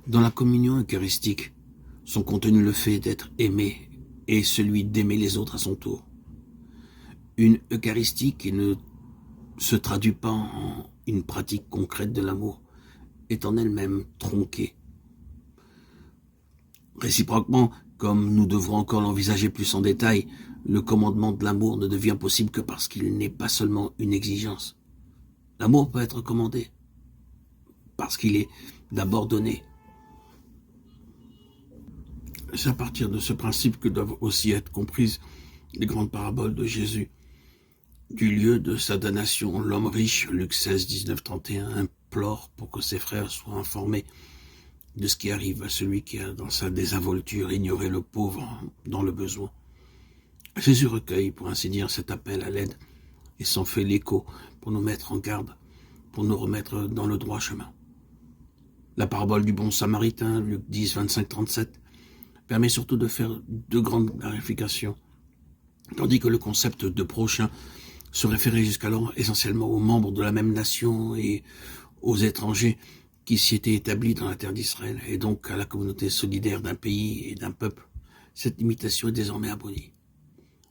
Dans la communion eucharistique, son contenu le fait d'être aimé et celui d'aimer les autres à son tour. Une Eucharistie qui ne se traduit pas en une pratique concrète de l'amour est en elle-même tronquée. Réciproquement, comme nous devrons encore l'envisager plus en détail, le commandement de l'amour ne devient possible que parce qu'il n'est pas seulement une exigence. L'amour peut être commandé parce qu'il est d'abord donné. C'est à partir de ce principe que doivent aussi être comprises les grandes paraboles de Jésus. Du lieu de sa damnation, l'homme riche, Luc 16, 19, 31, implore pour que ses frères soient informés de ce qui arrive à celui qui a, dans sa désinvolture, ignoré le pauvre dans le besoin. Jésus recueille, pour ainsi dire, cet appel à l'aide et s'en fait l'écho pour nous mettre en garde, pour nous remettre dans le droit chemin. La parabole du bon samaritain, Luc 10, 25, 37, permet surtout de faire de grandes clarifications, tandis que le concept de prochain se référait jusqu'alors essentiellement aux membres de la même nation et aux étrangers qui s'y étaient établis dans la terre d'Israël, et donc à la communauté solidaire d'un pays et d'un peuple. Cette limitation est désormais abolie.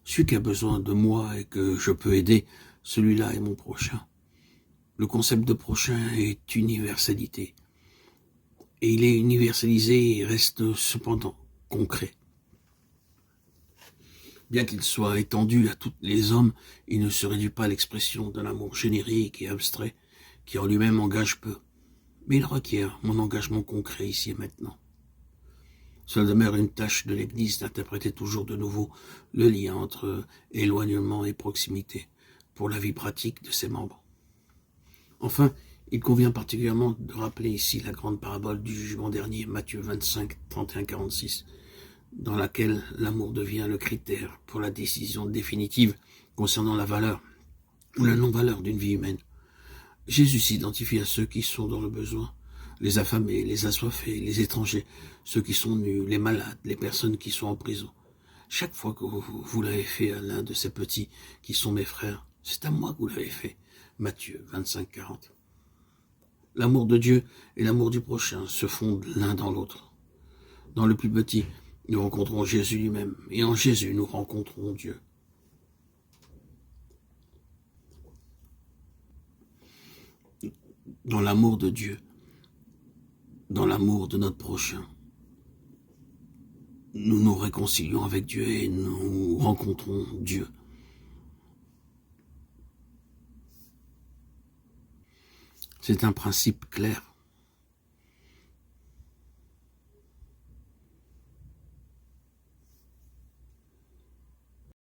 Celui qui a besoin de moi et que je peux aider, celui-là est mon prochain. Le concept de prochain est universalité. Et il est universalisé et reste cependant concret. Bien qu'il soit étendu à tous les hommes, il ne se réduit pas à l'expression d'un amour générique et abstrait qui en lui-même engage peu. Mais il requiert mon engagement concret ici et maintenant. Cela demeure une tâche de l'Église d'interpréter toujours de nouveau le lien entre éloignement et proximité pour la vie pratique de ses membres. Enfin, il convient particulièrement de rappeler ici la grande parabole du jugement dernier, Matthieu 25, 31-46, dans laquelle l'amour devient le critère pour la décision définitive concernant la valeur ou la non-valeur d'une vie humaine. Jésus s'identifie à ceux qui sont dans le besoin, les affamés, les assoiffés, les étrangers, ceux qui sont nus, les malades, les personnes qui sont en prison. Chaque fois que vous l'avez fait à l'un de ces petits qui sont mes frères, c'est à moi que vous l'avez fait. Matthieu 25, 40. L'amour de Dieu et l'amour du prochain se fondent l'un dans l'autre. Dans le plus petit, nous rencontrons Jésus lui-même, et en Jésus, nous rencontrons Dieu. Dans l'amour de Dieu, dans l'amour de notre prochain, nous nous réconcilions avec Dieu et nous rencontrons Dieu. C'est un principe clair.